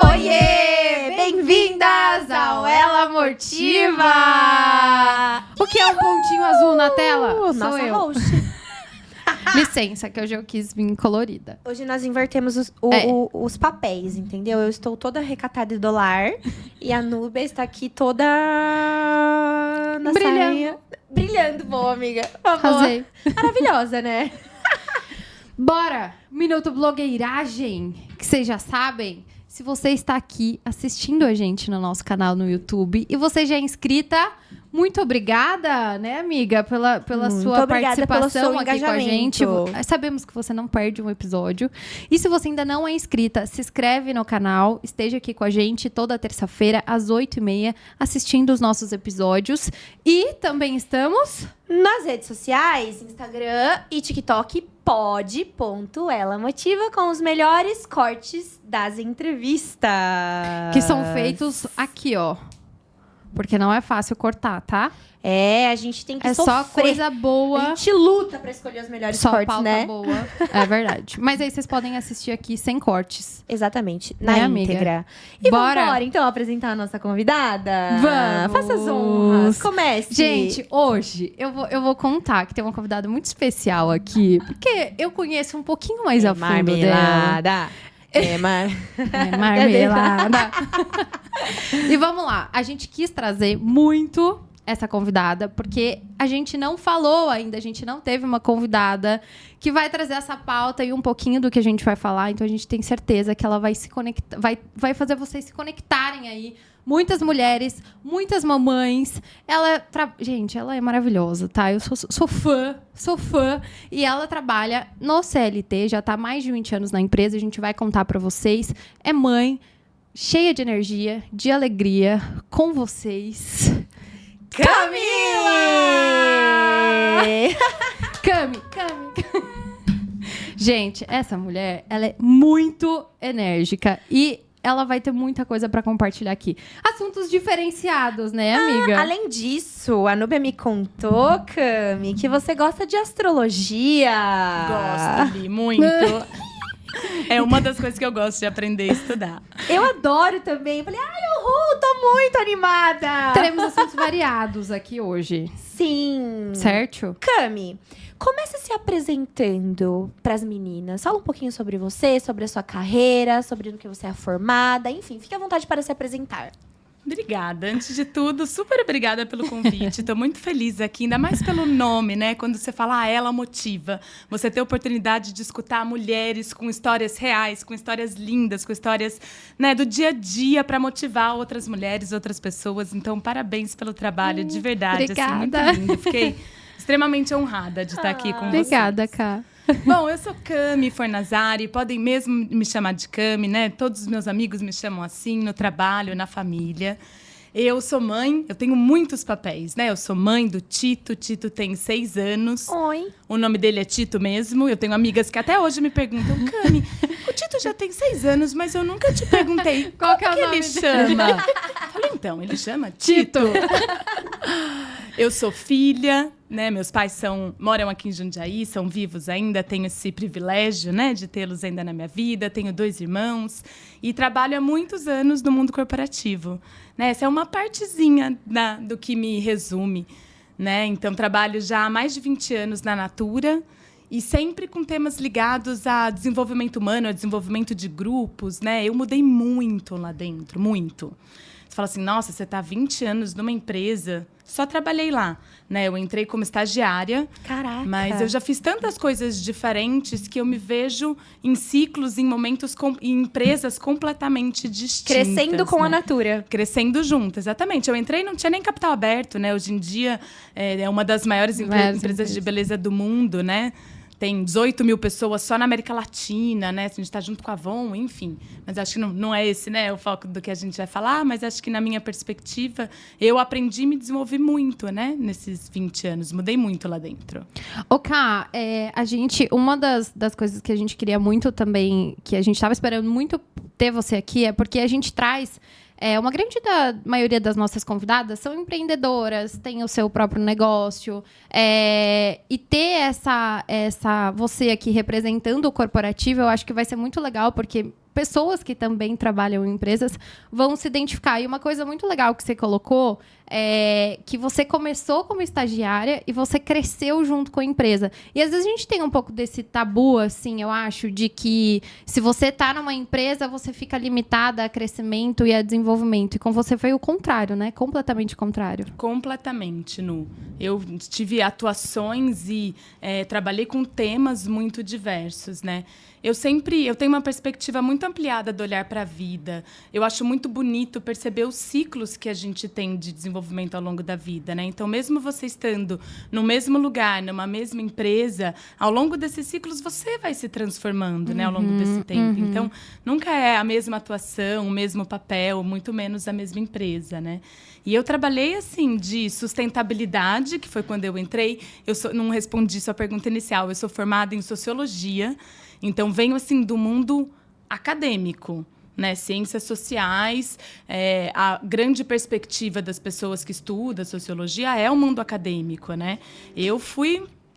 Oiê! Bem-vindas ao Ela Motiva! O que é um pontinho azul na tela? Sou Nossa eu. host. Licença, que hoje eu quis vir colorida. Hoje nós invertemos os papéis, entendeu? Eu estou toda recatada e dolar. E a Núbia está aqui toda... na Brilhando. sainha. Brilhando, boa, amiga. Boa. Arrasei. Maravilhosa, né? Bora! Minuto blogueiragem, que vocês já sabem. Se você está aqui assistindo a gente no nosso canal no YouTube e você já é inscrita, muito obrigada, né, amiga, pela sua obrigada participação pelo seu aqui com a gente. engajamento. Sabemos que você não perde um episódio. E se você ainda não é inscrita, se inscreve no canal, esteja aqui com a gente toda terça-feira, às 8h30, assistindo os nossos episódios. E também estamos... Nas redes sociais, Instagram e TikTok, pod.elamotiva com os melhores cortes das entrevistas. Que são feitos aqui, ó. Porque não é fácil cortar, tá? É, a gente tem que É sofrer. só coisa boa. A gente luta pra escolher os melhores Só cortes, pauta né? boa. É verdade. Mas aí vocês podem assistir aqui sem cortes. Exatamente, na Né, amiga? íntegra. E Bora? vamos então apresentar a nossa convidada? Vamos! Faça as honras. Comece. Gente, hoje eu vou contar que tem uma convidada muito especial aqui. Porque eu conheço um pouquinho mais a fundo dela. marmelada. É É marmelada. E vamos lá. A gente quis trazer muito essa convidada, porque a gente não falou ainda, a gente não teve uma convidada que vai trazer essa pauta e um pouquinho do que a gente vai falar. Então a gente tem certeza que ela vai se conectar, vai fazer vocês se conectarem aí. Muitas mulheres, muitas mamães. Gente, ela é maravilhosa, tá? Eu sou fã. E ela trabalha no CLT, já tá há mais de 20 anos na empresa. A gente vai contar pra vocês. É mãe, cheia de energia, de alegria, com vocês. Camila! Cami. Gente, essa mulher, ela é muito enérgica e ela vai ter muita coisa pra compartilhar aqui. Assuntos diferenciados, né, amiga? Além disso, a Núbia me contou, Cami, que você gosta de astrologia. Gosto, Li, muito. É uma das coisas que eu gosto de aprender e estudar. Eu adoro também. Falei, uhul, tô muito animada. Teremos assuntos variados aqui hoje, Sim. certo? Cami, começa se apresentando pras meninas. Fala um pouquinho sobre você, sobre a sua carreira, sobre no que você é formada. Enfim, fique à vontade para se apresentar. Obrigada. Antes de tudo, super obrigada pelo convite. Estou muito feliz aqui, ainda mais pelo nome, né? Quando você fala, Ela Motiva. Você ter a oportunidade de escutar mulheres com histórias reais, com histórias lindas, com histórias, né, do dia a dia para motivar outras mulheres, outras pessoas. Então, parabéns pelo trabalho, de verdade. Obrigada. Assim, muito lindo. Fiquei extremamente honrada de estar aqui com vocês. Obrigada, Cá. Bom, eu sou Cami Fornazari, podem mesmo me chamar de Cami, né? Todos os meus amigos me chamam assim, no trabalho, na família. Eu sou mãe, eu tenho muitos papéis, né? Eu sou mãe do Tito, Tito tem 6 anos. Oi. O nome dele é Tito mesmo. Eu tenho amigas que até hoje me perguntam, Cami, o Tito já tem 6 anos, mas eu nunca te perguntei Qual que é o que nome ele dele? chama. Falei, então, ele chama Tito. Eu sou filha, né? Meus pais moram aqui em Jundiaí, são vivos ainda, tenho esse privilégio, né, de tê-los ainda na minha vida. Tenho 2 irmãos e trabalho há muitos anos no mundo corporativo, né? Essa é uma partezinha do que me resume, né? Então, trabalho já há mais de 20 anos na Natura e sempre com temas ligados a desenvolvimento humano, a desenvolvimento de grupos, né? Eu mudei muito lá dentro, muito. Você fala assim, nossa, você está há 20 anos numa empresa, só trabalhei lá, né? Eu entrei como estagiária, Caraca. mas eu já fiz tantas coisas diferentes que eu me vejo em ciclos, em momentos, em empresas completamente distintas. Crescendo com a né? Natura. Crescendo junto, exatamente. Eu entrei e não tinha nem capital aberto, né? Hoje em dia é uma das maiores empresas de beleza do mundo, né? Tem 18 mil pessoas só na América Latina, né? A gente está junto com a Avon, enfim. Mas acho que não é esse, né, o foco do que a gente vai falar. Mas acho que, na minha perspectiva, eu aprendi e me desenvolvi muito, né? Nesses 20 anos. Mudei muito lá dentro. Ô, Ká, uma das coisas que a gente queria muito também, que a gente estava esperando muito ter você aqui, é porque a gente traz uma grande maioria das nossas convidadas são empreendedoras, têm o seu próprio negócio. E ter você aqui representando o corporativo, eu acho que vai ser muito legal, porque pessoas que também trabalham em empresas vão se identificar. E uma coisa muito legal que você colocou é que você começou como estagiária e você cresceu junto com a empresa. E às vezes a gente tem um pouco desse tabu, assim, eu acho, de que se você está numa empresa, você fica limitada a crescimento e a desenvolvimento. E com você foi o contrário, né? Completamente o contrário. Completamente, Nu. Eu tive atuações e trabalhei com temas muito diversos, né? Eu tenho uma perspectiva muito ampliada do olhar para a vida. Eu acho muito bonito perceber os ciclos que a gente tem de desenvolvimento ao longo da vida, né? Então, mesmo você estando no mesmo lugar, numa mesma empresa, ao longo desses ciclos você vai se transformando, né? Ao longo desse tempo. Então, nunca é a mesma atuação, o mesmo papel, muito menos a mesma empresa, né? E eu trabalhei, assim, de sustentabilidade, que foi quando eu entrei. Não respondi sua pergunta inicial. Eu sou formada em sociologia. Então, venho, assim, do mundo acadêmico, né? Ciências sociais. A grande perspectiva das pessoas que estudam sociologia é o mundo acadêmico, né?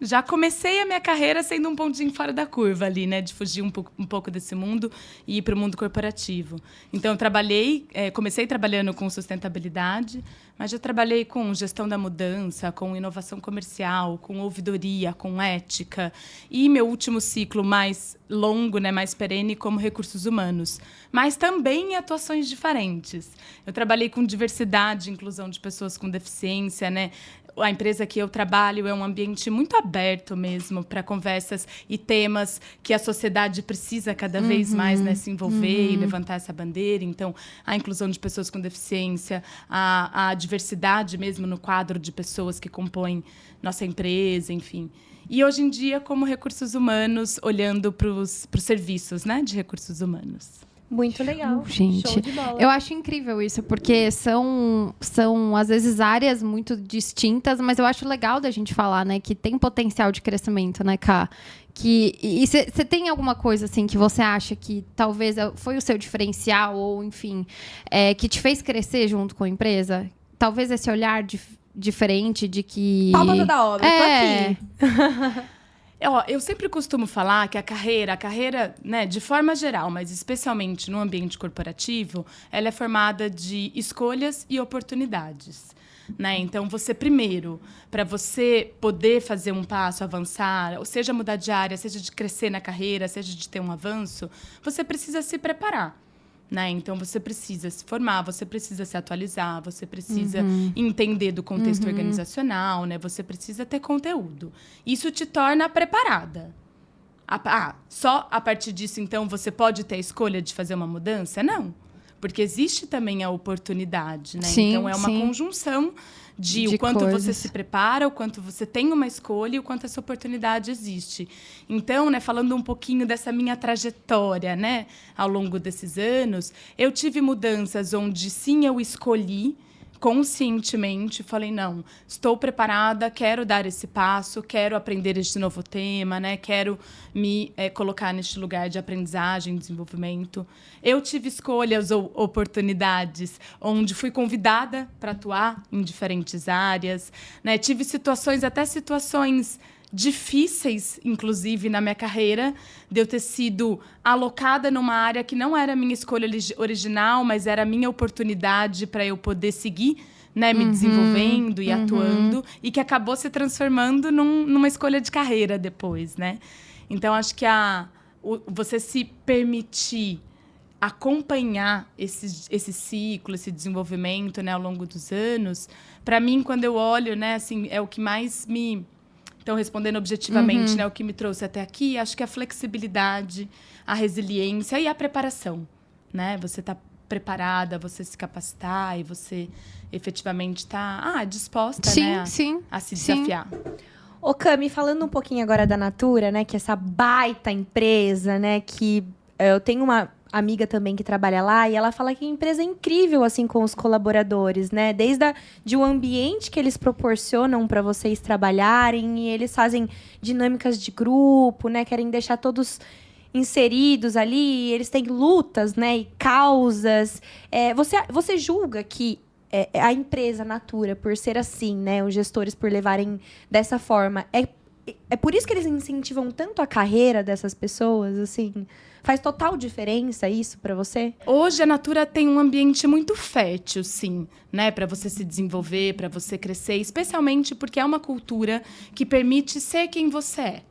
Já comecei a minha carreira sendo um pontinho fora da curva ali, né? De fugir um pouco desse mundo e ir para o mundo corporativo. Então, eu comecei trabalhando com sustentabilidade, mas já trabalhei com gestão da mudança, com inovação comercial, com ouvidoria, com ética. E meu último ciclo mais longo, né, mais perene, como recursos humanos. Mas também em atuações diferentes. Eu trabalhei com diversidade, inclusão de pessoas com deficiência, né? A empresa que eu trabalho é um ambiente muito aberto mesmo para conversas e temas que a sociedade precisa cada vez mais, né, se envolver e levantar essa bandeira. Então, a inclusão de pessoas com deficiência, a diversidade mesmo no quadro de pessoas que compõem nossa empresa, enfim. E hoje em dia, como recursos humanos, olhando para os serviços, né, de recursos humanos. Muito legal. Gente, show de bola. Eu acho incrível isso, porque são, às vezes, áreas muito distintas, mas eu acho legal da gente falar, né, que tem potencial de crescimento, né, Ká? E você tem alguma coisa, assim, que você acha que talvez foi o seu diferencial, ou, enfim, que te fez crescer junto com a empresa? Talvez esse olhar diferente de que... Palma toda obra, tô aqui. Eu sempre costumo falar que a carreira, né, de forma geral, mas especialmente no ambiente corporativo, ela é formada de escolhas e oportunidades. Né? Então, primeiro, para você poder fazer um passo, avançar, ou seja, mudar de área, seja de crescer na carreira, seja de ter um avanço, você precisa se preparar. Né? Então, você precisa se formar, você precisa se atualizar, você precisa entender do contexto organizacional, né? Você precisa ter conteúdo. Isso te torna preparada. Só a partir disso, então, você pode ter a escolha de fazer uma mudança? Não. Porque existe também a oportunidade, né? Sim, então, é uma conjunção de o quanto você se prepara, o quanto você tem uma escolha e o quanto essa oportunidade existe. Então, né, falando um pouquinho dessa minha trajetória, né, ao longo desses anos, eu tive mudanças onde, sim, eu escolhi conscientemente, falei, não, estou preparada, quero dar esse passo, quero aprender este novo tema, né? Quero me colocar neste lugar de aprendizagem, desenvolvimento. Eu tive escolhas ou oportunidades onde fui convidada para atuar em diferentes áreas, né? Tive situações difíceis, inclusive, na minha carreira, de eu ter sido alocada numa área que não era a minha escolha original, mas era a minha oportunidade para eu poder seguir, né, me desenvolvendo e atuando, e que acabou se transformando numa escolha de carreira depois, né? Então, acho que você se permitir acompanhar esse ciclo, esse desenvolvimento, né, ao longo dos anos, para mim, quando eu olho, né, assim, é o que mais me... Então, respondendo objetivamente, né, o que me trouxe até aqui, acho que a flexibilidade, a resiliência e a preparação. Né? Você está preparada, você se capacitar e você efetivamente está disposta, né, a se desafiar. Ô, Cami, falando um pouquinho agora da Natura, né, que é essa baita empresa, né, que eu tenho uma amiga também que trabalha lá, e ela fala que a empresa é incrível, assim, com os colaboradores, né? Desde de um ambiente que eles proporcionam para vocês trabalharem, e eles fazem dinâmicas de grupo, né? Querem deixar todos inseridos ali, eles têm lutas, né, e causas. Você julga que a empresa Natura, por ser assim, né, os gestores por levarem dessa forma, é por isso que eles incentivam tanto a carreira dessas pessoas, assim? Faz total diferença isso para você? Hoje a Natura tem um ambiente muito fértil, sim, né, para você se desenvolver, para você crescer, especialmente porque é uma cultura que permite ser quem você é.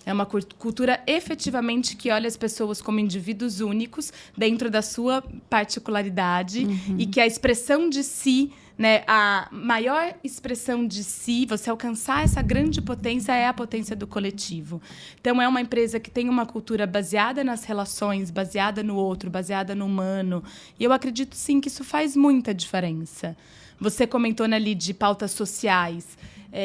É uma cultura efetivamente que olha as pessoas como indivíduos únicos dentro da sua particularidade e que a expressão de si, né, a maior expressão de si, você alcançar essa grande potência é a potência do coletivo. Então, é uma empresa que tem uma cultura baseada nas relações, baseada no outro, baseada no humano. E eu acredito, sim, que isso faz muita diferença. Você comentou ali de pautas sociais.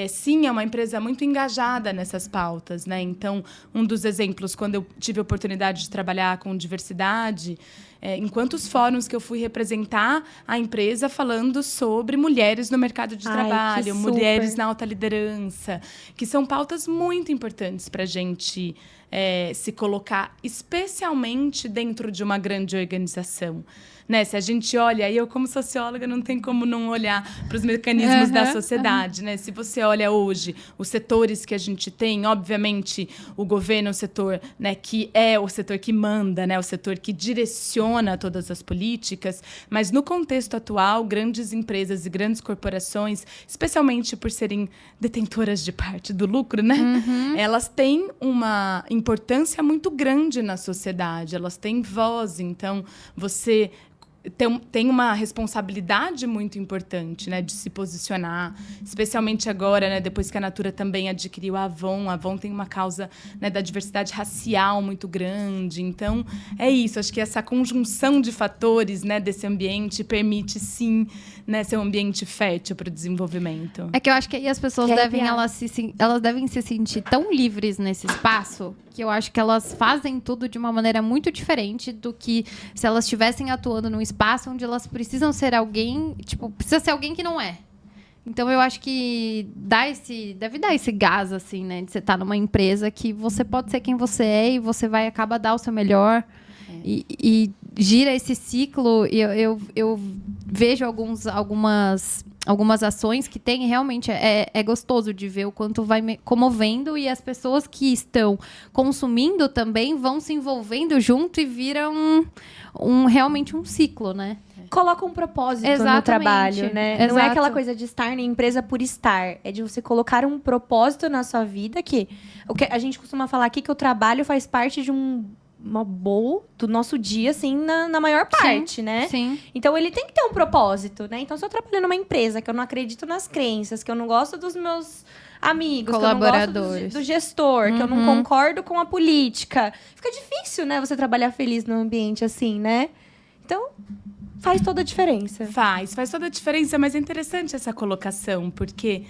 Sim, é uma empresa muito engajada nessas pautas, né? Então, um dos exemplos, quando eu tive a oportunidade de trabalhar com diversidade, em quantos fóruns que eu fui representar a empresa falando sobre mulheres no mercado de trabalho, mulheres na alta liderança, que são pautas muito importantes para a gente se colocar, especialmente dentro de uma grande organização. Né? Se a gente olha, e eu como socióloga não tem como não olhar para os mecanismos da sociedade. Né? Se você olha hoje os setores que a gente tem, obviamente o governo é o setor, né, que é o setor que manda, né, o setor que direciona todas as políticas, mas no contexto atual, grandes empresas e grandes corporações, especialmente por serem detentoras de parte do lucro, né, elas têm uma importância muito grande na sociedade, elas têm voz, então você tem uma responsabilidade muito importante, né, de se posicionar, especialmente agora, né, depois que a Natura também adquiriu a Avon. A Avon tem uma causa, né, da diversidade racial muito grande. Então, é isso. Acho que essa conjunção de fatores, né, desse ambiente permite, sim, né, ser um ambiente fértil para o desenvolvimento. É que eu acho que aí as pessoas elas devem se sentir tão livres nesse espaço que eu acho que elas fazem tudo de uma maneira muito diferente do que se elas estivessem atuando num espaço onde elas precisam ser alguém, tipo, precisa ser alguém que não é. Então, eu acho que deve dar esse gás, assim, né? De você estar numa empresa que você pode ser quem você é e você vai acabar dar o seu melhor. E gira esse ciclo. E eu vejo algumas ações que tem, realmente é gostoso de ver o quanto vai me comovendo, e as pessoas que estão consumindo também vão se envolvendo junto e viram realmente um ciclo, né? Coloca um propósito no trabalho, né? Exato. Não é aquela coisa de estar na empresa por estar. É de você colocar um propósito na sua vida, que o que a gente costuma falar aqui, que o trabalho faz parte de uma boa do nosso dia, assim, na maior parte, sim, né? Sim. Então, ele tem que ter um propósito, né? Então, se eu trabalho numa empresa que eu não acredito nas crenças, que eu não gosto dos meus amigos, colaboradores, que eu não gosto do gestor, que eu não concordo com a política, fica difícil, né? Você trabalhar feliz num ambiente assim, né? Então, faz toda a diferença. Faz toda a diferença, mas é interessante essa colocação, porque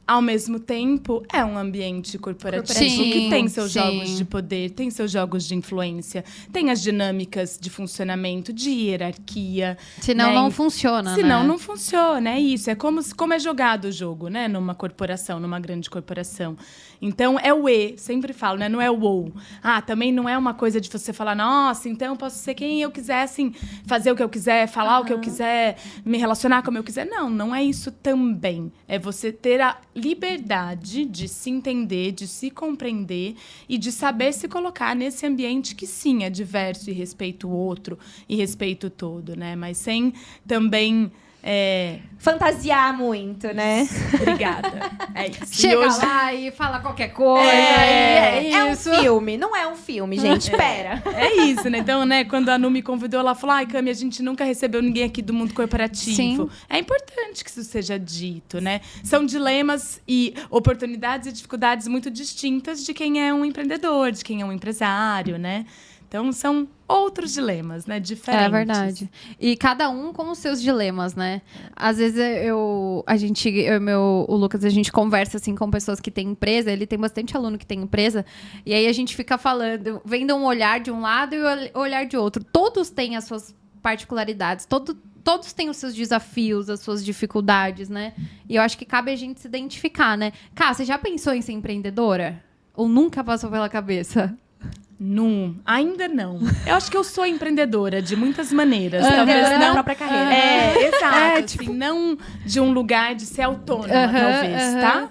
ao mesmo tempo, é um ambiente corporativo que tem seus jogos de poder, tem seus jogos de influência, tem as dinâmicas de funcionamento, de hierarquia. Senão, né, não funciona, Senão, não funciona, é isso. É como é jogado o jogo, né? Numa corporação, numa grande corporação. Então, é o E, sempre falo, né? Não é o ou. Também não é uma coisa de você falar, nossa, então eu posso ser quem eu quiser, assim, fazer o que eu quiser, falar o que eu quiser, me relacionar como eu quiser. Não é isso também. É você ter a liberdade de se entender, de se compreender e de saber se colocar nesse ambiente que, sim, é diverso e respeita o outro e respeita o todo, né? Mas sem também fantasiar muito, né? Obrigada. É isso. Chega lá e fala qualquer coisa. É isso. É um filme. Não é um filme, gente. Pera. É isso, né? Então, né, quando a Nu me convidou, ela falou, Cami, a gente nunca recebeu ninguém aqui do mundo corporativo. Sim. É importante que isso seja dito, né? São dilemas e oportunidades e dificuldades muito distintas de quem é um empreendedor, de quem é um empresário, né? Então, são outros dilemas, né? Diferentes. É verdade. E cada um com os seus dilemas, né? Às vezes o Lucas, a gente conversa assim com pessoas que têm empresa, ele tem bastante aluno que tem empresa, e aí a gente fica falando, vendo um olhar de um lado e o olhar de outro. Todos têm as suas particularidades, todos têm os seus desafios, as suas dificuldades, né? E eu acho que cabe a gente se identificar, né? Cá, você já pensou em ser empreendedora? Ou nunca passou pela cabeça? Ainda não. Eu acho que eu sou empreendedora de muitas maneiras. Empreendedora Talvez da não. própria carreira. Exato. Assim, não de um lugar de ser autônoma, talvez, tá?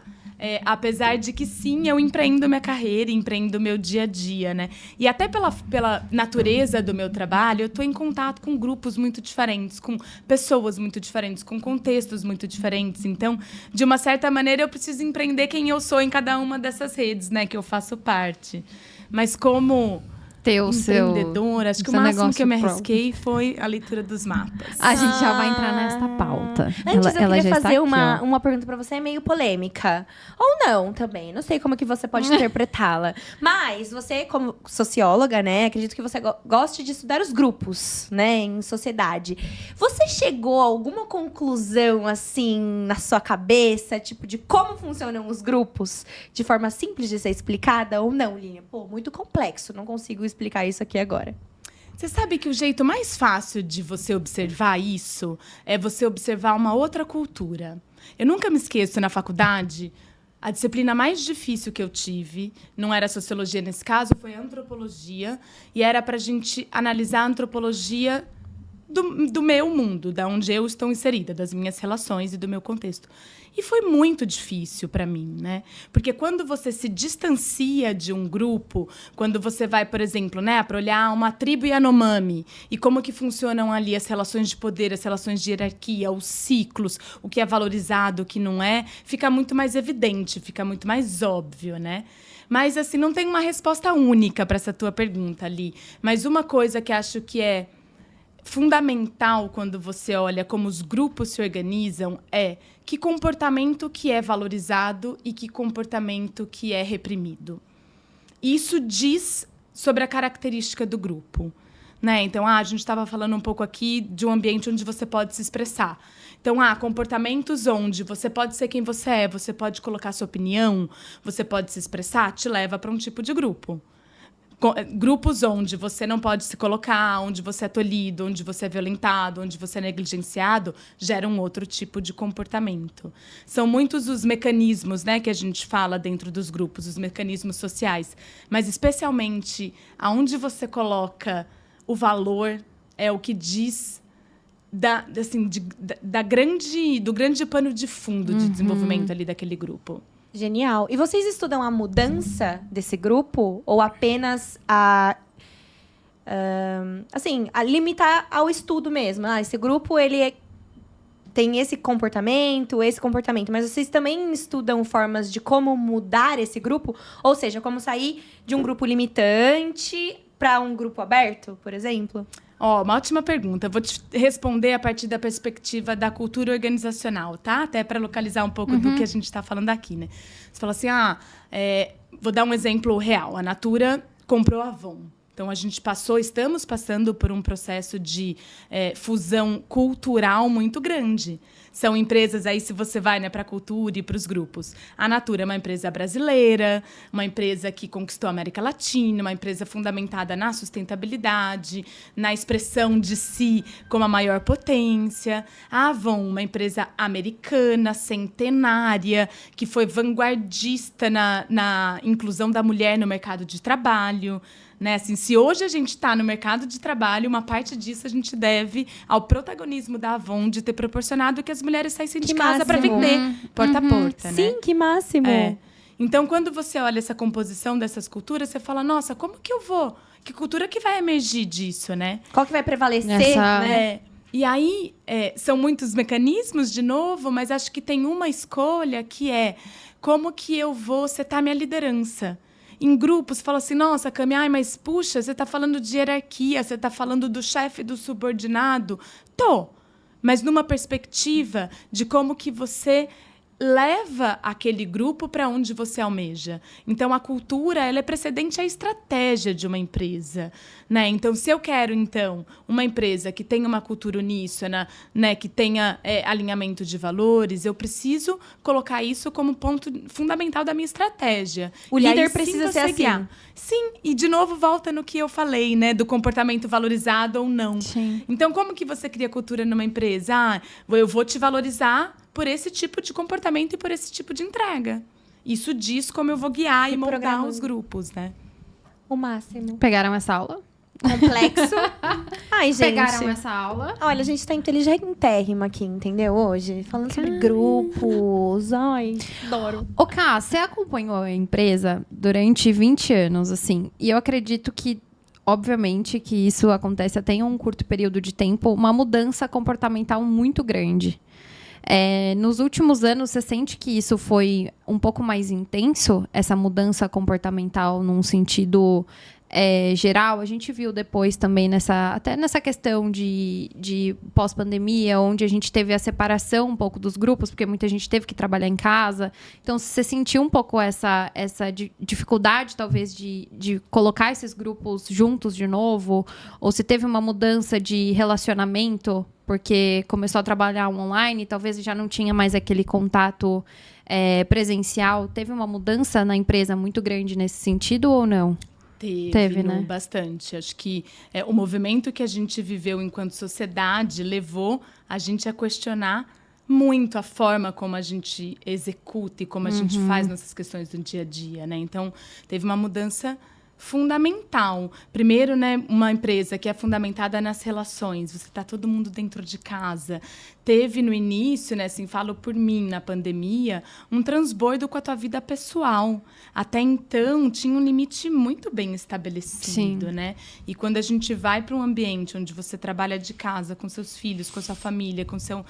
Apesar de que sim, eu empreendo minha carreira, empreendo meu dia a dia, né? E até pela natureza do meu trabalho, eu estou em contato com grupos muito diferentes, com pessoas muito diferentes, com contextos muito diferentes. Então, de uma certa maneira, eu preciso empreender quem eu sou em cada uma dessas redes, né? Que eu faço parte. Mas como Ter o seu empreendedora, acho que o seu máximo que eu me negócio arrisquei foi a leitura dos mapas. A gente já vai entrar nesta pauta. Antes eu queria já está fazer aqui, uma pergunta pra você meio polêmica. Ou não também. Não sei como que você pode interpretá-la. Mas você, como socióloga, né? Acredito que você goste de estudar os grupos, né? Em sociedade. Você chegou a alguma conclusão, assim, na sua cabeça? Tipo, de como funcionam os grupos? De forma simples de ser explicada ou não, Línia? Pô, muito complexo. Não consigo explicar isso aqui agora. Você sabe que o jeito mais fácil de você observar isso é você observar uma outra cultura. Eu nunca me esqueço, na faculdade, a disciplina mais difícil que eu tive, não era sociologia nesse caso, foi antropologia, e era para a gente analisar a antropologia do meu mundo, da onde eu estou inserida, das minhas relações e do meu contexto. E foi muito difícil para mim, né? Porque quando você se distancia de um grupo, quando você vai, por exemplo, né, para olhar uma tribo Yanomami e como que funcionam ali as relações de poder, as relações de hierarquia, os ciclos, o que é valorizado, o que não é, fica muito mais evidente, fica muito mais óbvio, né? Mas, assim, não tem uma resposta única para essa tua pergunta ali. Mas uma coisa que acho que é fundamental quando você olha como os grupos se organizam é que comportamento que é valorizado e que comportamento que é reprimido. Isso diz sobre a característica do grupo, né? Então, a gente estava falando um pouco aqui de um ambiente onde você pode se expressar. Então, comportamentos onde você pode ser quem você é, você pode colocar sua opinião, você pode se expressar, te leva para um tipo de grupo. Grupos onde você não pode se colocar, onde você é tolhido, onde você é violentado, onde você é negligenciado, geram um outro tipo de comportamento. São muitos os mecanismos, né, que a gente fala dentro dos grupos, os mecanismos sociais. Mas, especialmente, aonde você coloca o valor é o que diz do grande pano de fundo de desenvolvimento ali daquele grupo. Genial. E vocês estudam a mudança desse grupo ou apenas a limitar ao estudo mesmo? Esse grupo ele tem esse comportamento, mas vocês também estudam formas de como mudar esse grupo? Ou seja, como sair de um grupo limitante para um grupo aberto, por exemplo? Uma ótima pergunta. Vou te responder a partir da perspectiva da cultura organizacional, tá? Até para localizar um pouco do que a gente está falando aqui, né? Você fala assim, vou dar um exemplo real. A Natura comprou a Avon. Então, estamos passando por um processo de fusão cultural muito grande. São empresas, aí se você vai, né, para a cultura e para os grupos. A Natura é uma empresa brasileira, uma empresa que conquistou a América Latina, uma empresa fundamentada na sustentabilidade, na expressão de si como a maior potência. A Avon, uma empresa americana, centenária, que foi vanguardista na inclusão da mulher no mercado de trabalho. Né? Assim, se hoje a gente está no mercado de trabalho, uma parte disso a gente deve ao protagonismo da Avon de ter proporcionado que as mulheres saíssem de casa para vender porta a porta. Sim, né? Que máximo! Então, quando você olha essa composição dessas culturas, você fala, nossa, como que eu vou? Que cultura que vai emergir disso, né? Qual que vai prevalecer, né? E aí, são muitos mecanismos, de novo, mas acho que tem uma escolha que é como que eu vou setar minha liderança. Em grupos, fala assim, nossa, Cami, mas puxa, você está falando de hierarquia, você está falando do chefe e do subordinado. Mas numa perspectiva de como que você leva aquele grupo para onde você almeja. Então, a cultura ela é precedente à estratégia de uma empresa. Né? Então, se eu quero, uma empresa que tenha uma cultura uníssona, né, que tenha alinhamento de valores, eu preciso colocar isso como ponto fundamental da minha estratégia. O líder precisa ser assim. Sim, e de novo volta no que eu falei, né, do comportamento valorizado ou não. Sim. Então, como que você cria cultura numa empresa? Eu vou te valorizar por esse tipo de comportamento e por esse tipo de entrega. Isso diz como eu vou guiar e moldar os grupos, né? O máximo. Pegaram essa aula? Complexo. Ai, gente. Pegaram essa aula. Olha, a gente tá inteligentérrima aqui, entendeu? Hoje. Falando sobre grupos. Ai, adoro. Ô, Ká, você acompanhou a empresa durante 20 anos, assim. E eu acredito que, obviamente, que isso acontece até em um curto período de tempo, uma mudança comportamental muito grande. Nos últimos anos, você sente que isso foi um pouco mais intenso? Essa mudança comportamental num sentido geral? A gente viu depois também até nessa questão de pós-pandemia, onde a gente teve a separação um pouco dos grupos, porque muita gente teve que trabalhar em casa. Então, você sentiu um pouco essa dificuldade, talvez, de colocar esses grupos juntos de novo? Ou se teve uma mudança de relacionamento, porque começou a trabalhar online, talvez já não tinha mais aquele contato presencial? Teve uma mudança na empresa muito grande nesse sentido ou não? Teve, né? Bastante. Acho que o movimento que a gente viveu enquanto sociedade levou a gente a questionar muito a forma como a gente executa e como a gente faz nossas questões do dia a dia, né? Então, teve uma mudança fundamental. Primeiro, né, uma empresa que é fundamentada nas relações. Você está todo mundo dentro de casa. Teve no início, né, assim, falo por mim, na pandemia, um transbordo com a tua vida pessoal. Até então, tinha um limite muito bem estabelecido, Sim. né? E quando a gente vai para um ambiente onde você trabalha de casa, com seus filhos, com a sua família, com seu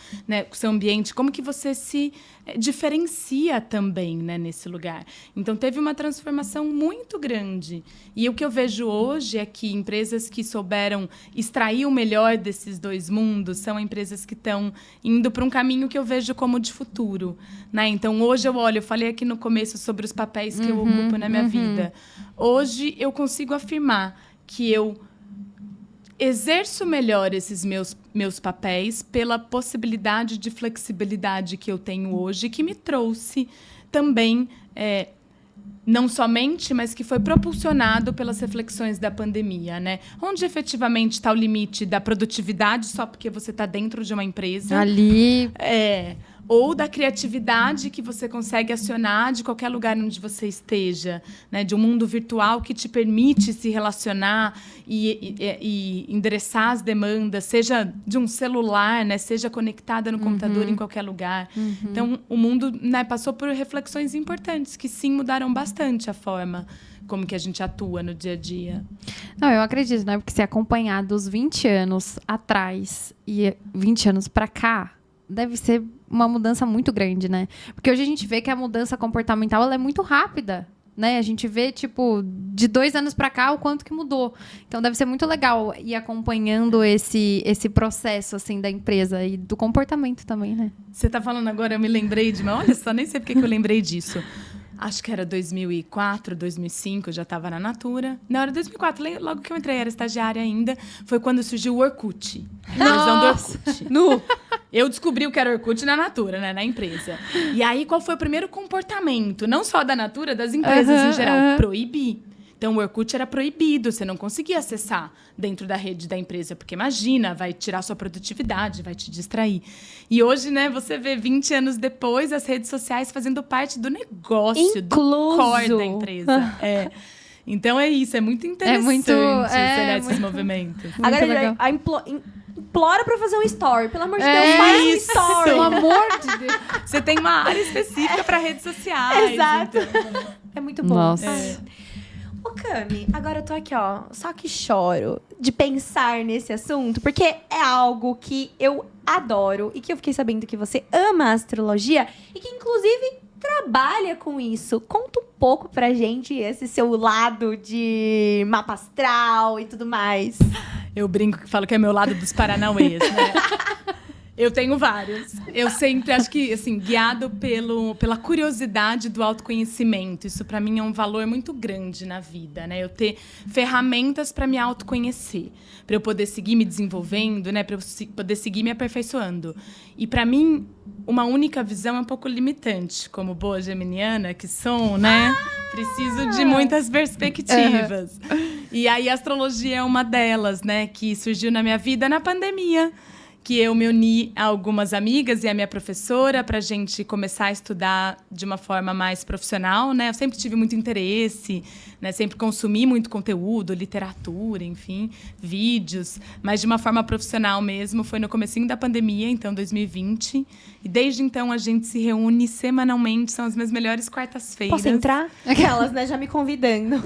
ambiente, como que você se diferencia também, né, nesse lugar? Então, teve uma transformação muito grande. E o que eu vejo hoje é que empresas que souberam extrair o melhor desses dois mundos são empresas que estão indo para um caminho que eu vejo como de futuro, né? Então, hoje eu falei aqui no começo sobre os papéis que eu ocupo na minha vida. Hoje, eu consigo afirmar que eu exerço melhor esses meus papéis pela possibilidade de flexibilidade que eu tenho hoje, que me trouxe também... não somente, mas que foi propulsionado pelas reflexões da pandemia, né? Onde efetivamente está o limite da produtividade só porque você está dentro de uma empresa. Ali... Ou da criatividade que você consegue acionar de qualquer lugar onde você esteja, né? De um mundo virtual que te permite se relacionar e endereçar as demandas, seja de um celular, né? Seja conectada no computador em qualquer lugar. Então, o mundo, né, passou por reflexões importantes que, sim, mudaram bastante a forma como que a gente atua no dia a dia. Não, eu acredito, né? Porque se acompanhar dos 20 anos atrás e 20 anos para cá, deve ser uma mudança muito grande, né? Porque hoje a gente vê que a mudança comportamental ela é muito rápida, né? A gente vê, tipo, de 2 anos para cá, o quanto que mudou. Então, deve ser muito legal ir acompanhando esse processo, assim, da empresa e do comportamento também, né? Você tá falando agora, eu me lembrei olha só, nem sei porque que eu lembrei disso. Acho que era 2004, 2005, eu já estava na Natura. Não, era 2004, logo que eu entrei, era estagiária ainda. Foi quando surgiu o Orkut. A visão do Orkut. Eu descobri o que era Orkut na Natura, né? Na empresa. E aí, qual foi o primeiro comportamento? Não só da Natura, das empresas em geral. Proibir. Então, o Orkut era proibido, você não conseguia acessar dentro da rede da empresa, porque imagina, vai tirar sua produtividade, vai te distrair. E hoje, né, você vê 20 anos depois as redes sociais fazendo parte do negócio, do core da empresa. Então, é isso, é muito interessante você olhar esses movimentos. Agora, implora pra fazer um story. Pelo amor de Deus, faz um story. Pelo amor de Deus. Você tem uma área específica para redes sociais. Exato. Então. É muito bom. Nossa. Ô, Cami, agora eu tô aqui, ó, só que choro de pensar nesse assunto, porque é algo que eu adoro e que eu fiquei sabendo que você ama a astrologia e que, inclusive, trabalha com isso. Conta um pouco pra gente esse seu lado de mapa astral e tudo mais. Eu brinco que falo que é meu lado dos paranauês, né? Eu tenho vários. Eu sempre acho que, assim, guiado pela curiosidade do autoconhecimento. Isso, para mim, é um valor muito grande na vida, né? Eu ter ferramentas para me autoconhecer, para eu poder seguir me desenvolvendo, né? Para eu poder seguir me aperfeiçoando. E, para mim, uma única visão é um pouco limitante. Como boa geminiana que sou, né? Preciso de muitas perspectivas. E aí, a astrologia é uma delas, né? Que surgiu na minha vida na pandemia. que eu me uni a algumas amigas e a minha professora para a gente começar a estudar de uma forma mais profissional, né? Eu sempre tive muito interesse, né? Sempre consumi muito conteúdo, literatura, enfim, vídeos, mas de uma forma profissional mesmo. Foi no comecinho da pandemia, então 2020, e desde então a gente se reúne semanalmente, são as minhas melhores quartas-feiras. Posso entrar? Aquelas, né? Já me convidando.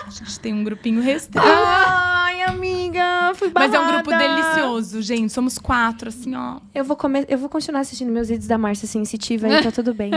A gente tem um grupinho restrito. Ai, amiga, fui barrada. Mas é um grupo delicioso, gente. Somos 4, assim, ó. Eu vou continuar assistindo meus vídeos da Márcia Sensitiva e tá tudo bem.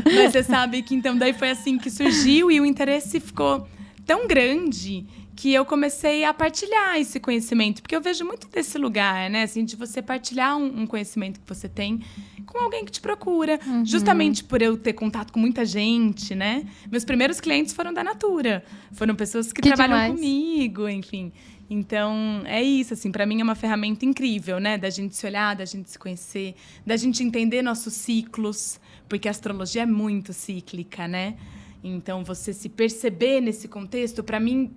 Mas você sabe que, então, daí foi assim que surgiu e o interesse ficou tão grande que eu comecei a partilhar esse conhecimento. Porque eu vejo muito desse lugar, né? Assim, de você partilhar um conhecimento que você tem com alguém que te procura. Justamente por eu ter contato com muita gente, né? Meus primeiros clientes foram da Natura. Foram pessoas que trabalham demais. comigo, enfim. Então, é isso, assim, para mim é uma ferramenta incrível, né? Da gente se olhar, da gente se conhecer, da gente entender nossos ciclos, porque a astrologia é muito cíclica, né? Então, você se perceber nesse contexto, para mim,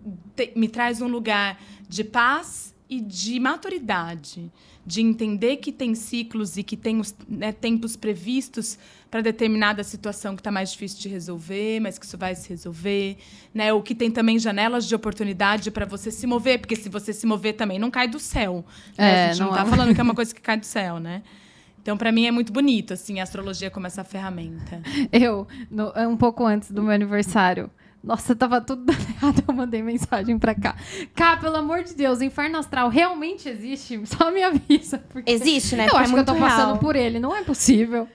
me traz um lugar de paz e de maturidade, de entender que tem ciclos e que tem os, né, tempos previstos para determinada situação que está mais difícil de resolver, mas que isso vai se resolver, né? Ou que tem também janelas de oportunidade para você se mover, porque se você se mover também não cai do céu. Né? A gente não está falando que é uma coisa que cai do céu, né? Então, para mim, é muito bonito, assim, a astrologia como essa ferramenta. Um pouco antes do meu aniversário, nossa, tava tudo dando errado, eu mandei mensagem pra cá. Cá, pelo amor de Deus, o inferno astral realmente existe? Só me avisa. Existe, né? Eu Porque acho que eu tô muito passando real. por ele, não é possível.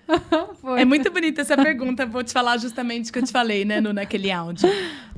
Foi. É muito bonita essa pergunta, vou te falar justamente o que eu te falei, né, naquele áudio.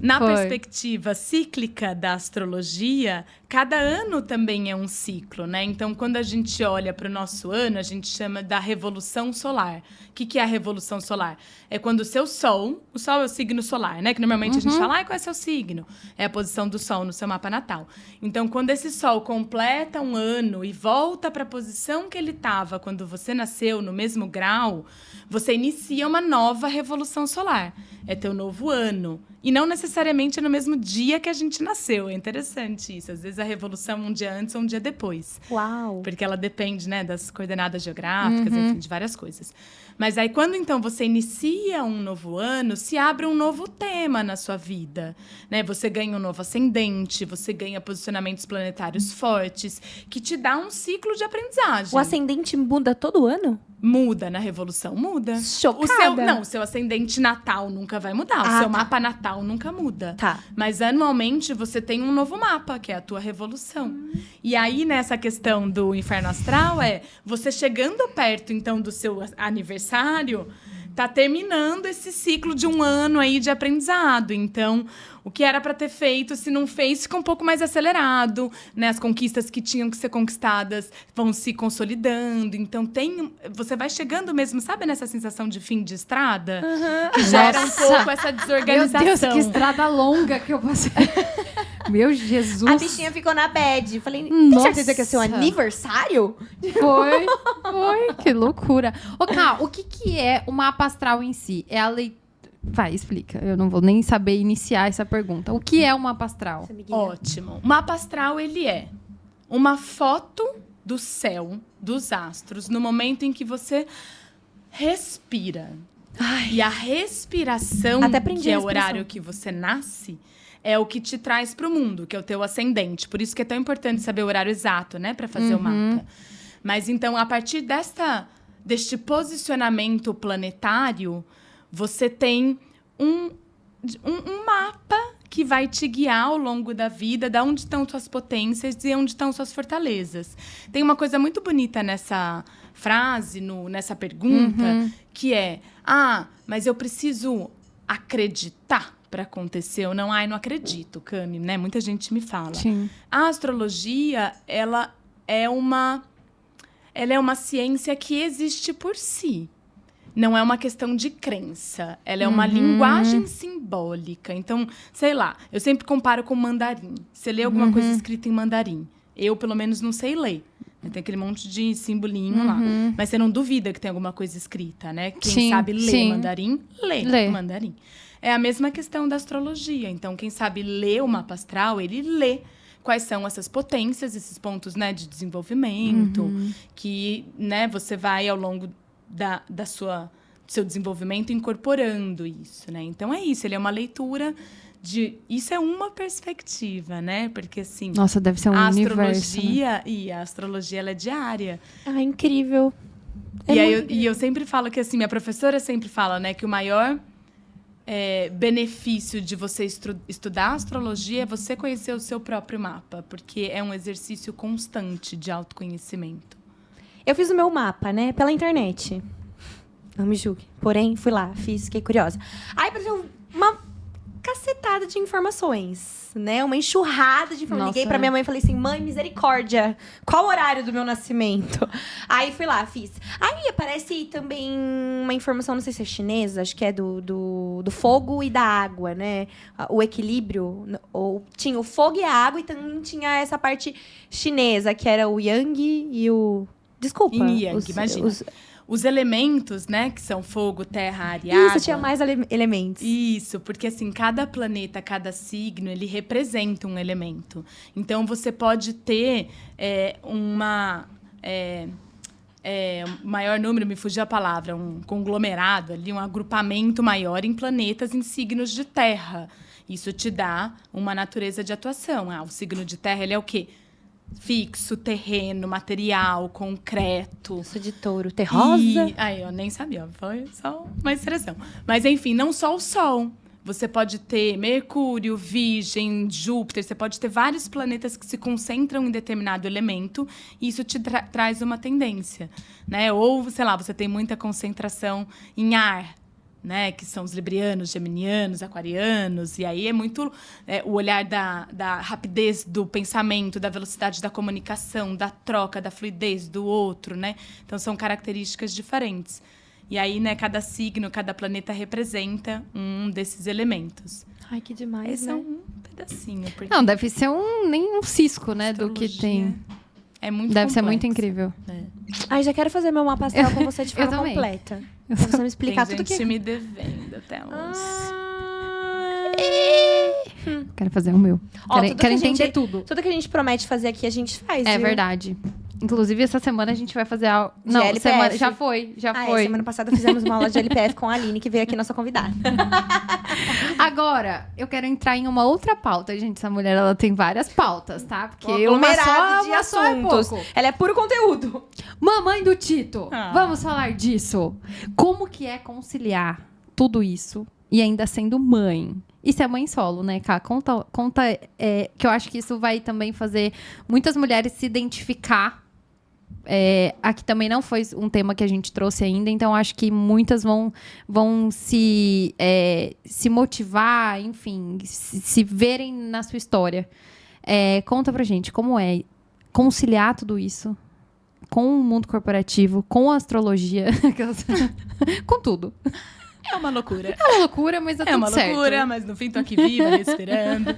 Na Foi. perspectiva cíclica da astrologia, cada ano também é um ciclo, né? Então, quando a gente olha para o nosso ano, a gente chama da revolução solar. O que é a revolução solar? É quando o seu Sol é o signo solar, né? Que normalmente a gente fala, qual é o seu signo? É a posição do Sol no seu mapa natal. Então, quando esse Sol completa um ano e volta para a posição que ele estava quando você nasceu, no mesmo grau, você inicia uma nova revolução solar. É teu novo ano. E não necessariamente no mesmo dia que a gente nasceu. É interessante isso. Às vezes a revolução um dia antes ou um dia depois. Uau. Porque ela depende, né, das coordenadas geográficas, enfim, de várias coisas. Mas aí, quando então você inicia um novo ano, se abre um novo tema na sua vida, né? Você ganha um novo ascendente, você ganha posicionamentos planetários fortes, que te dá um ciclo de aprendizagem. O ascendente muda todo ano? Muda na revolução, muda. Chocada. O seu ascendente natal nunca vai mudar. O seu mapa natal nunca muda. Tá. Mas anualmente você tem um novo mapa, que é a tua revolução. E aí, nessa questão do inferno astral, você chegando perto, então, do seu aniversário, tá terminando esse ciclo de um ano aí de aprendizado. Então, o que era para ter feito, se não fez, fica um pouco mais acelerado, né? As conquistas que tinham que ser conquistadas vão se consolidando. Então, você vai chegando mesmo, sabe, nessa sensação de fim de estrada? Que gera um pouco essa desorganização. Meu Deus, que estrada longa que eu passei. Meu Jesus. A bichinha ficou na bad. Falei, tem Nossa. certeza que é seu aniversário? Foi. Que loucura. Ô, Ká, o que é o mapa astral em si? É a leitura... Vai, explica. Eu não vou nem saber iniciar essa pergunta. O que é o mapa astral? Ótimo. O mapa astral, ele é uma foto do céu, dos astros, no momento em que você respira. E a respiração, Até aprendi que é a o respiração. horário que você nasce, é o que te traz para o mundo, que é o teu ascendente. Por isso que é tão importante saber o horário exato, né, para fazer o mapa. Mas então, a partir deste posicionamento planetário, você tem um mapa que vai te guiar ao longo da vida, de onde estão suas potências e onde estão suas fortalezas. Tem uma coisa muito bonita nessa frase, nessa pergunta, que é, mas eu preciso acreditar para acontecer ou não? Não acredito, Cami, né? Muita gente me fala. Sim. A astrologia, ela é uma ciência que existe por si. Não é uma questão de crença. Ela é uma linguagem simbólica. Então, sei lá, eu sempre comparo com mandarim. Você lê alguma coisa escrita em mandarim. Eu, pelo menos, não sei ler. Tem aquele monte de simbolinho lá. Mas você não duvida que tem alguma coisa escrita, né? Quem sabe ler mandarim, lê mandarim. É a mesma questão da astrologia. Então, quem sabe ler o mapa astral, ele lê quais são essas potências, esses pontos, né, de desenvolvimento, que, né, você vai ao longo do seu desenvolvimento incorporando isso, né? Então é isso, ele é uma leitura isso é uma perspectiva, né? Porque assim, Nossa, deve ser um a universo, astrologia né? e a astrologia ela é diária. Ah, incrível. E eu sempre falo que assim, minha professora sempre fala, né, que o maior benefício de você estudar astrologia é você conhecer o seu próprio mapa, porque é um exercício constante de autoconhecimento. Eu fiz o meu mapa, né, pela internet. Não me julgue. Porém, fui lá, fiz, fiquei curiosa. Aí apareceu uma cacetada de informações, né? Uma enxurrada de informações. Liguei pra minha mãe e falei assim, mãe, misericórdia, qual o horário do meu nascimento? Aí fui lá, fiz. Aí aparece também uma informação, não sei se é chinesa, acho que é do fogo e da água, né? O equilíbrio. Tinha o fogo e a água e também tinha essa parte chinesa, que era o yang e o... Desculpa. Yin e yang, imagina. Os elementos, né, que são fogo, terra, ar e água. Isso, tinha mais elementos. Isso, porque assim, cada planeta, cada signo, ele representa um elemento. Então, você pode ter maior número, me fugiu a palavra, um conglomerado ali, um agrupamento maior em planetas em signos de terra. Isso te dá uma natureza de atuação. O signo de terra, ele é o quê? Fixo, terreno, material, concreto. Eu sou de touro. Terrosa? Aí, eu nem sabia, foi só uma expressão. Mas, enfim, não só o Sol. Você pode ter Mercúrio, Virgem, Júpiter. Você pode ter vários planetas que se concentram em determinado elemento. E isso te traz uma tendência, né? Ou, sei lá, você tem muita concentração em ar, né, que são os librianos, geminianos, aquarianos, e aí é muito o olhar da rapidez do pensamento, da velocidade da comunicação, da troca, da fluidez do outro, né? Então, são características diferentes. E aí, né, cada signo, cada planeta representa um desses elementos. Ai, que demais, Esse né? é um pedacinho. Não, deve ser nem um cisco, né, do que tem. É muito Deve ser complexo. muito incrível. Ai, já quero fazer meu mapa astral com você de forma também. completa. Pra você me explicar Tem tudo gente que... me devendo até hoje. Quero fazer o meu. Ó, Quero tudo que a entender gente- tudo. Tudo que a gente promete fazer aqui, a gente faz, É viu? verdade. Inclusive, essa semana a gente vai fazer algo... De Não, LPF. semana... já foi. Semana passada fizemos uma aula de LPF com a Aline, que veio aqui nossa convidada. Agora, eu quero entrar em uma outra pauta. Gente, essa mulher, ela tem várias pautas, tá? Porque Um uma aglomerado de só é assuntos. pouco. Ela é puro conteúdo. Mamãe do Tito, Ah. vamos falar disso. Como que é conciliar tudo isso e ainda sendo mãe? Isso é mãe solo, né, Ká? Conta que eu acho que isso vai também fazer muitas mulheres se identificar. Aqui também não foi um tema que a gente trouxe ainda, então acho que muitas vão se motivar, enfim, se verem na sua história. Conta pra gente como é conciliar tudo isso com o mundo corporativo, com a astrologia, com tudo. É uma loucura. É uma loucura, mas É tudo uma certo. loucura, mas no fim tô aqui viva, respirando.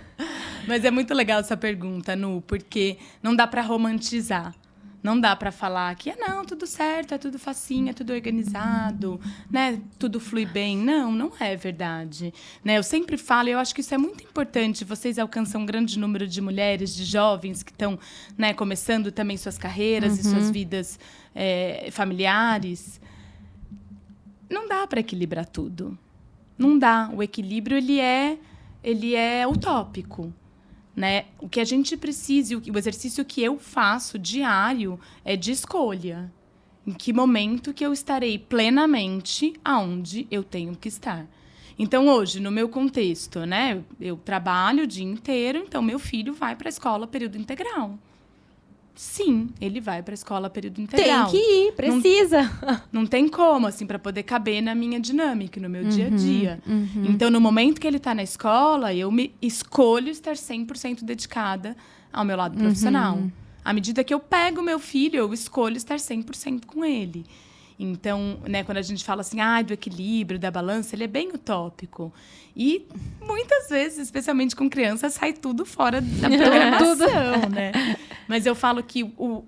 Mas é muito legal essa pergunta, Nu, porque não dá para romantizar. Não dá para falar que não, tudo certo, é tudo facinho, é tudo organizado, né? Tudo flui bem. Não é verdade. Né? Eu sempre falo, e eu acho que isso é muito importante, vocês alcançam um grande número de mulheres, de jovens que estão, né, começando também suas carreiras e suas vidas familiares. Não dá para equilibrar tudo. Não dá. O equilíbrio, ele é utópico. Né? O que a gente precisa, o exercício que eu faço diário é de escolha. Em que momento que eu estarei plenamente aonde eu tenho que estar. Então, hoje, no meu contexto, né, eu trabalho o dia inteiro, então meu filho vai para a escola período integral. Sim, ele vai para a escola período integral. Tem que ir, precisa. Não tem como, assim, para poder caber na minha dinâmica, no meu dia a dia. Então, no momento que ele está na escola, eu me escolho estar 100% dedicada ao meu lado profissional. À medida que eu pego o meu filho, eu escolho estar 100% com ele. Então, né, quando a gente fala assim, do equilíbrio, da balança, ele é bem utópico. E muitas vezes, especialmente com criança, sai tudo fora da programação, né? Mas eu falo que o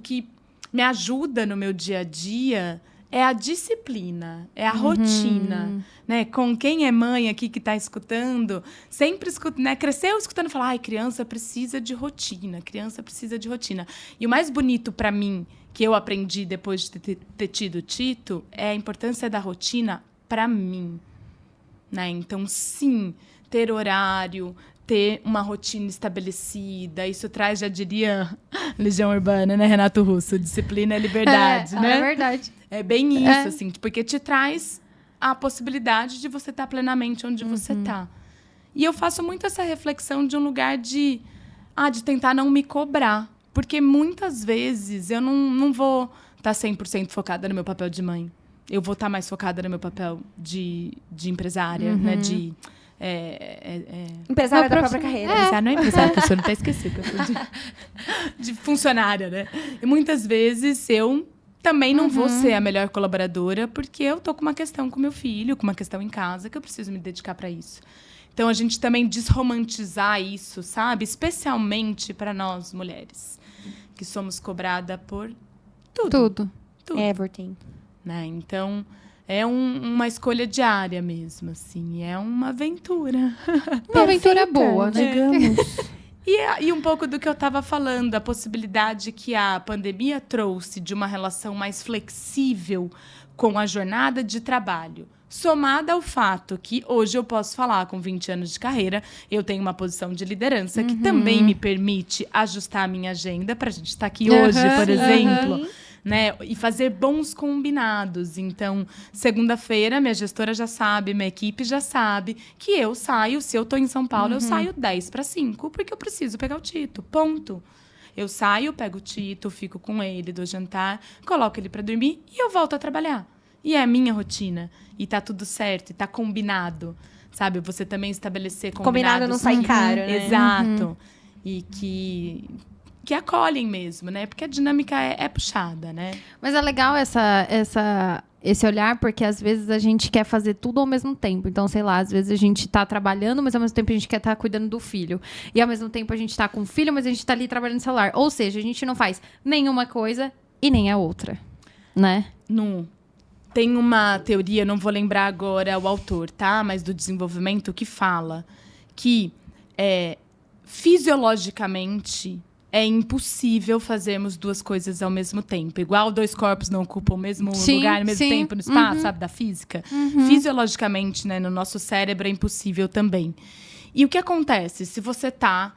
que me ajuda no meu dia a dia é a disciplina, é a rotina, né? Com quem é mãe aqui que está escutando, sempre escuta, né? Cresceu escutando falar, ai, criança precisa de rotina, criança precisa de rotina. E o mais bonito para mim, que eu aprendi depois de ter tido Tito, é a importância da rotina para mim, né? Então, sim, ter horário, ter uma rotina estabelecida, isso traz, já diria, Legião Urbana, né, Renato Russo? Disciplina é liberdade, né? É verdade. É bem isso, assim, porque te traz a possibilidade de você estar plenamente onde você está. E eu faço muito essa reflexão de um lugar de tentar não me cobrar. Porque muitas vezes eu não vou estar 100% focada no meu papel de mãe. Eu vou estar mais focada no meu papel de empresária, né? De... Empresária da própria carreira. Empresária não é empresária, a pessoa não está esquecida. De funcionária, né? E muitas vezes eu também não vou ser a melhor colaboradora porque eu tô com uma questão com meu filho, com uma questão em casa, que eu preciso me dedicar para isso. Então, a gente também desromantizar isso, sabe? Especialmente para nós, mulheres, que somos cobradas por tudo. Everything. Né? Então, é uma escolha diária mesmo, assim. É uma aventura. Uma aventura boa, né? Digamos. E um pouco do que eu estava falando, a possibilidade que a pandemia trouxe de uma relação mais flexível com a jornada de trabalho, somada ao fato que hoje eu posso falar, com 20 anos de carreira, eu tenho uma posição de liderança que também me permite ajustar a minha agenda para a gente estar aqui hoje, por exemplo. Né? E fazer bons combinados. Então, segunda-feira, minha gestora já sabe, minha equipe já sabe que eu saio, se eu estou em São Paulo, eu saio 10:05, porque eu preciso pegar o Tito, ponto. Eu saio, pego o Tito, fico com ele, dou jantar, coloco ele para dormir e eu volto a trabalhar. E é a minha rotina. E tá tudo certo, e tá combinado. Sabe? Você também estabelecer combinados. Combinado não sai caro, né? Exato. E que acolhem mesmo, né? Porque a dinâmica é puxada, né? Mas é legal esse olhar, porque às vezes a gente quer fazer tudo ao mesmo tempo. Então, sei lá, às vezes a gente tá trabalhando, mas ao mesmo tempo a gente quer estar cuidando do filho. E ao mesmo tempo a gente tá com o filho, mas a gente tá ali trabalhando no celular. Ou seja, a gente não faz nenhuma coisa e nem a outra, né? Tem uma teoria, não vou lembrar agora o autor, tá? Mas do desenvolvimento, que fala que fisiologicamente é impossível fazermos duas coisas ao mesmo tempo. Igual dois corpos não ocupam o mesmo lugar, ao mesmo tempo no espaço, sabe? Da física. Fisiologicamente, né, no nosso cérebro é impossível também. E o que acontece? Se você tá...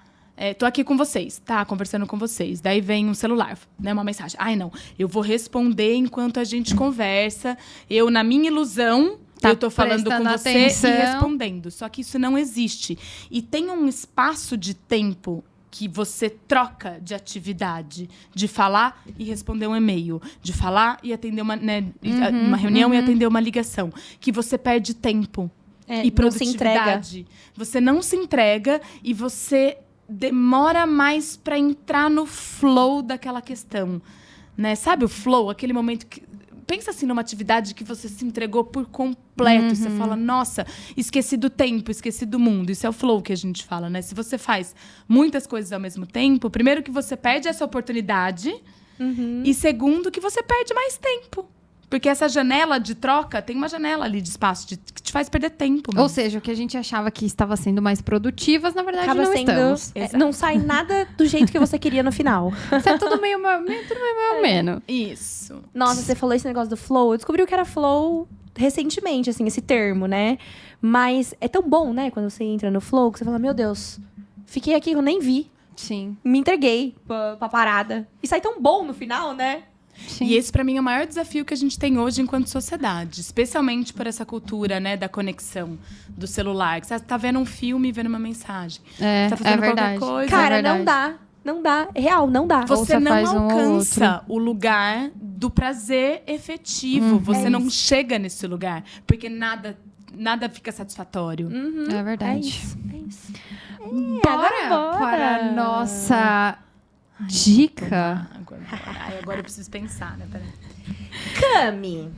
tô aqui com vocês, tá? Conversando com vocês. Daí vem um celular, né? Uma mensagem. Ai, não. Eu vou responder enquanto a gente conversa. Eu, na minha ilusão... eu tô falando com você e respondendo. Só que isso não existe. E tem um espaço de tempo que você troca de atividade, de falar e responder um e-mail, de falar e atender uma reunião e atender uma ligação, que você perde tempo e produtividade. Você não se entrega e você demora mais para entrar no flow daquela questão, né? Sabe o flow, aquele momento que pensa assim numa atividade que você se entregou por completo. E você fala, nossa, esqueci do tempo, esqueci do mundo. Isso é o flow que a gente fala, né? Se você faz muitas coisas ao mesmo tempo, primeiro que você perde essa oportunidade e segundo que você perde mais tempo. Porque essa janela de troca, tem uma janela ali de espaço que te faz perder tempo. Ou seja, o que a gente achava que estava sendo mais produtivas, na verdade acaba não estamos. Não sai nada do jeito que você queria no final. Tá tudo meio menos. Isso. Nossa, você falou esse negócio do flow. Eu descobri o que era flow recentemente, assim, esse termo, né? Mas é tão bom, né? Quando você entra no flow, que você fala, meu Deus, fiquei aqui, eu nem vi. Sim. Me entreguei pra parada. E sai tão bom no final, né? Sim. E esse, para mim, é o maior desafio que a gente tem hoje enquanto sociedade. Especialmente por essa cultura, né, da conexão do celular. Que você tá vendo um filme e vendo uma mensagem. É, tá fazendo verdade. qualquer coisa. Cara, verdade. não dá. Não dá. Real, não dá. Você não faz um alcança o lugar do prazer efetivo. Você não chega nesse lugar. Porque nada fica satisfatório. É verdade. É isso. Bora para a nossa dica. Agora eu preciso pensar, né? Peraí. Cami,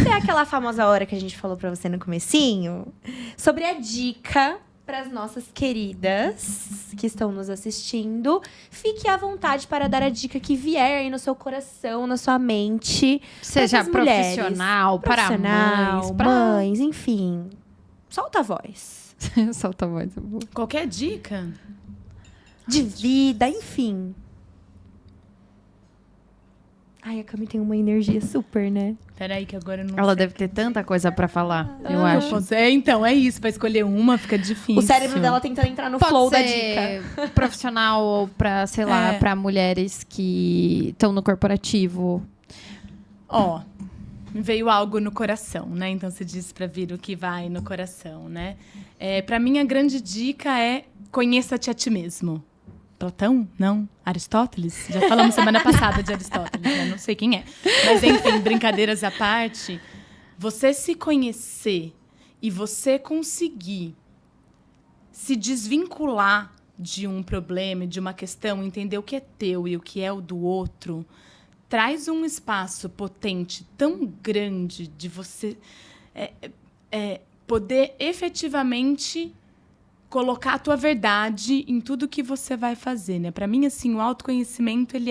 é aquela famosa hora que a gente falou pra você no comecinho sobre a dica para as nossas queridas que estão nos assistindo. Fique à vontade para dar a dica que vier aí no seu coração, na sua mente. Seja Essas mulheres. profissional, para mães, mães, enfim. Solta a voz. Solta a voz. Qualquer dica? De vida, enfim. Ai, a Cami tem uma energia super, né? Peraí, que agora eu não Ela sei. deve ter tanta coisa pra falar, eu Eu acho. posso- então, é isso. Pra escolher uma, fica difícil. O cérebro dela tentando entrar no Pode flow da ser dica. profissional ou pra, sei lá, É. pra mulheres que estão no corporativo. Ó, me veio algo no coração, né? Então, você disse pra vir o que vai no coração, né? Pra mim, a grande dica é conheça-te a ti mesmo. Platão? Não? Aristóteles? Já falamos semana passada de Aristóteles, né? Não sei quem é. Mas, enfim, brincadeiras à parte. Você se conhecer e você conseguir se desvincular de um problema, de uma questão, entender o que é teu e o que é o do outro, traz um espaço potente tão grande de você poder efetivamente colocar a tua verdade em tudo que você vai fazer, né? Para mim, assim, o autoconhecimento, ele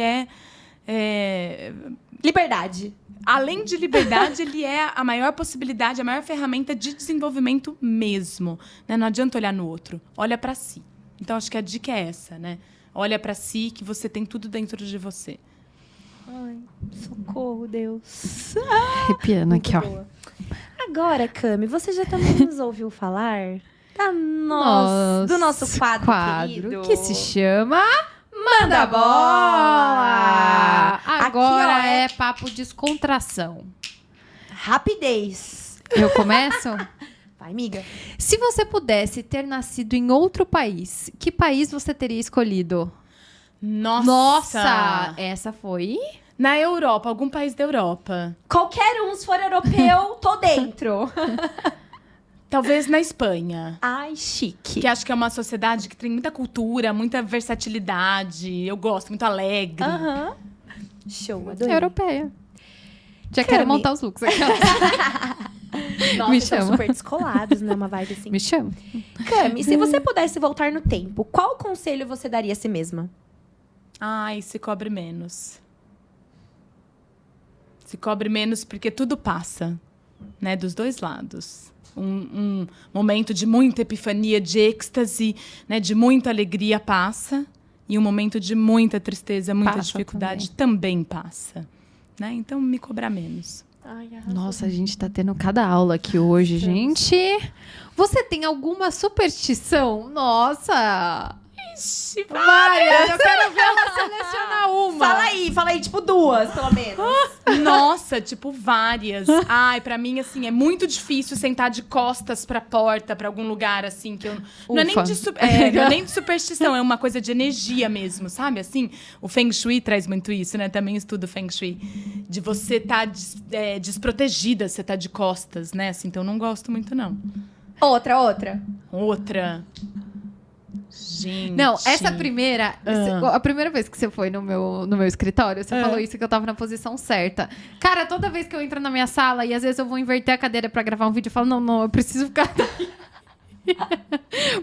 Liberdade. além de liberdade, ele é a maior possibilidade, a maior ferramenta de desenvolvimento mesmo, né? Não adianta olhar no outro, olha para si. Então, acho que a dica é essa, né? Olha para si, que você tem tudo dentro de você. Ai, socorro, Deus. Arrepiando aqui, ó. Boa. Agora, Cami, você já também nos ouviu falar do nosso quadro querido? que se chama Manda Bola! Agora Aqui, ó, é papo descontração. Rapidez. Eu começo? Vai, amiga. Se você pudesse ter nascido em outro país, que país você teria escolhido? Nossa! Essa foi? Na Europa, algum país da Europa. Qualquer um, se for europeu, tô dentro. Talvez na Espanha. Ai, chique. Que acho que é uma sociedade que tem muita cultura, muita versatilidade. Eu gosto, muito alegre. Aham. Show, adorei. Europeia. Já Cami. quero montar os looks aqui. Nossa, Me são chama. super descolados, né? Uma vibe assim. Me chama. Cami, se você pudesse voltar no tempo, qual conselho você daria a si mesma? Ai, se cobre menos. Se cobre menos porque tudo passa, né? Dos dois lados. Um momento de muita epifania, de êxtase, né? De muita alegria passa. E um momento de muita tristeza, muita Passa dificuldade também passa. Né? Então, me cobrar menos. Ai, arrasou. Nossa, a gente tá tendo cada aula aqui hoje, gente. Você tem alguma superstição? Nossa! Ixi, Várias! Eu quero ver ela selecionar uma. Fala aí, tipo duas, pelo menos. Nossa, tipo, várias. Ai, pra mim, assim, é muito difícil sentar de costas pra porta, pra algum lugar, assim, que eu... Não é, nem Ufa. de não é nem de superstição, é uma coisa de energia mesmo, sabe? Assim, o Feng Shui traz muito isso, né? Também estudo Feng Shui. De você estar desprotegida, você tá de costas, né? Assim, então, eu não gosto muito, não. Outra. Outra... Gente... Não, essa primeira... A primeira vez que você foi no meu escritório, você falou isso, que eu tava na posição certa. Cara, toda vez que eu entro na minha sala, e às vezes eu vou inverter a cadeira pra gravar um vídeo, eu falo, não, eu preciso ficar...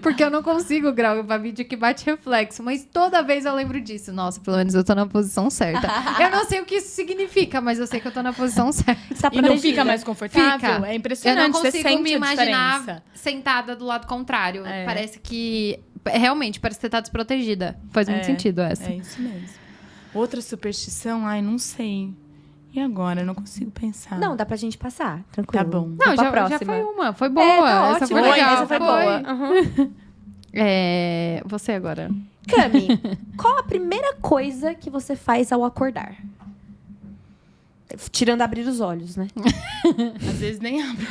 Porque eu não consigo gravar vídeo que bate reflexo. Mas toda vez eu lembro disso. Nossa, pelo menos eu tô na posição certa. Eu não sei o que isso significa, mas eu sei que eu tô na posição certa. Está E não protegida. fica mais confortável? Fica. É Eu impressionante, não você consigo sente me a imaginar diferença. sentada do lado contrário. É. Parece que... Realmente, parece que você tá desprotegida. Faz muito sentido essa. É isso mesmo. Outra superstição? Ai, não sei. E agora? Eu não consigo pensar. Não, dá pra gente passar, tranquilo. Tá bom. Não, Vamos pra já próxima. foi uma. Foi boa. Tá essa ótimo. foi legal. Essa foi boa. Uhum. Você agora. Cami, qual a primeira coisa que você faz ao acordar? Tirando abrir os olhos, né? Às vezes nem abro.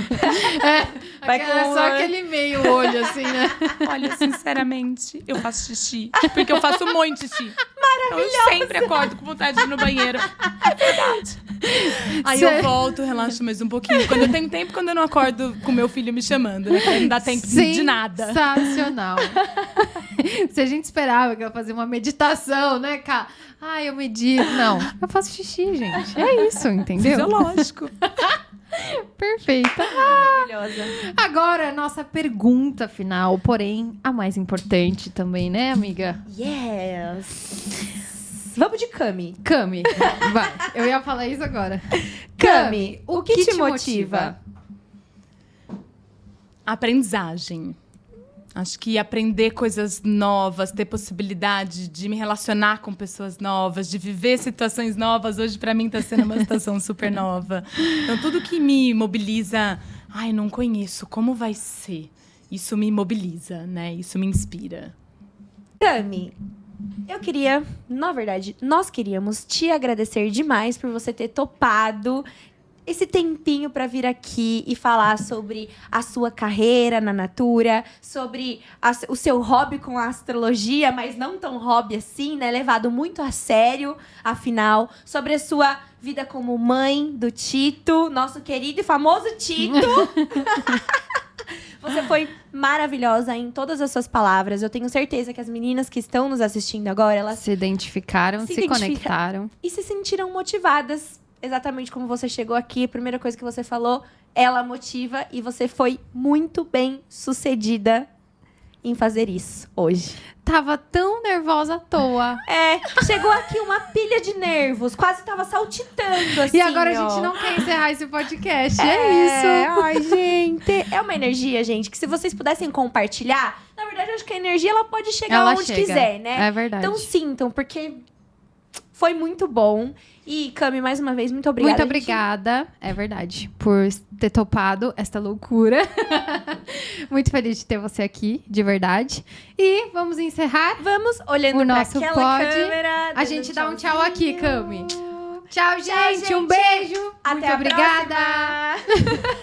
Vai com só aquele meio olho, assim, né? Olha, sinceramente, eu faço xixi. Porque eu faço muito xixi. Maravilhoso. Eu sempre acordo com vontade de ir no banheiro. É verdade. Aí eu volto, relaxo mais um pouquinho. Quando eu tenho tempo, quando eu não acordo com meu filho me chamando, né? Não dá tempo de nada. Sensacional. Se a gente esperava que eu ia fazer uma meditação, né, cara? Ai, eu medito. Não, eu faço xixi, gente. É isso, entendeu? Fisiológico. Perfeita. Maravilhosa. Agora, nossa pergunta final, porém, a mais importante também, né, amiga? Yes. Vamos de Cami. Cami, vai. Eu ia falar isso agora. Cami, o que te motiva? Aprendizagem. Acho que aprender coisas novas, ter possibilidade de me relacionar com pessoas novas, de viver situações novas. Hoje, para mim, está sendo uma situação super nova. Então, tudo que me mobiliza... Ai, não conheço, como vai ser? Isso me mobiliza, né? Isso me inspira. Cami, na verdade, nós queríamos te agradecer demais por você ter topado esse tempinho para vir aqui e falar sobre a sua carreira na Natura, sobre o seu hobby com a astrologia, mas não tão hobby assim, né? Levado muito a sério, afinal, sobre a sua vida como mãe do Tito, nosso querido e famoso Tito. Você foi maravilhosa em todas as suas palavras. Eu tenho certeza que as meninas que estão nos assistindo agora, elas Se identificaram, se conectaram. e se sentiram motivadas. Exatamente como você chegou aqui, a primeira coisa que você falou, ela motiva e você foi muito bem sucedida em fazer isso hoje. Tava tão nervosa à toa. Chegou aqui uma pilha de nervos, quase tava saltitando assim. E agora ó. a gente não quer encerrar esse podcast. É isso. Ai, gente. É uma energia, gente, que se vocês pudessem compartilhar, na verdade, eu acho que a energia ela pode chegar Ela onde chega. quiser, né? É verdade. Então sintam, porque foi muito bom. E, Cami, mais uma vez, muito obrigada. Muito obrigada, é verdade, por ter topado esta loucura. Muito feliz de ter você aqui, de verdade. E vamos encerrar. Vamos olhando O pra nosso aquela pod. câmera. A gente dá um tchau tchauzinho. aqui, Cami. Tchau, gente. Um gente. beijo. Até Muito a obrigada. próxima.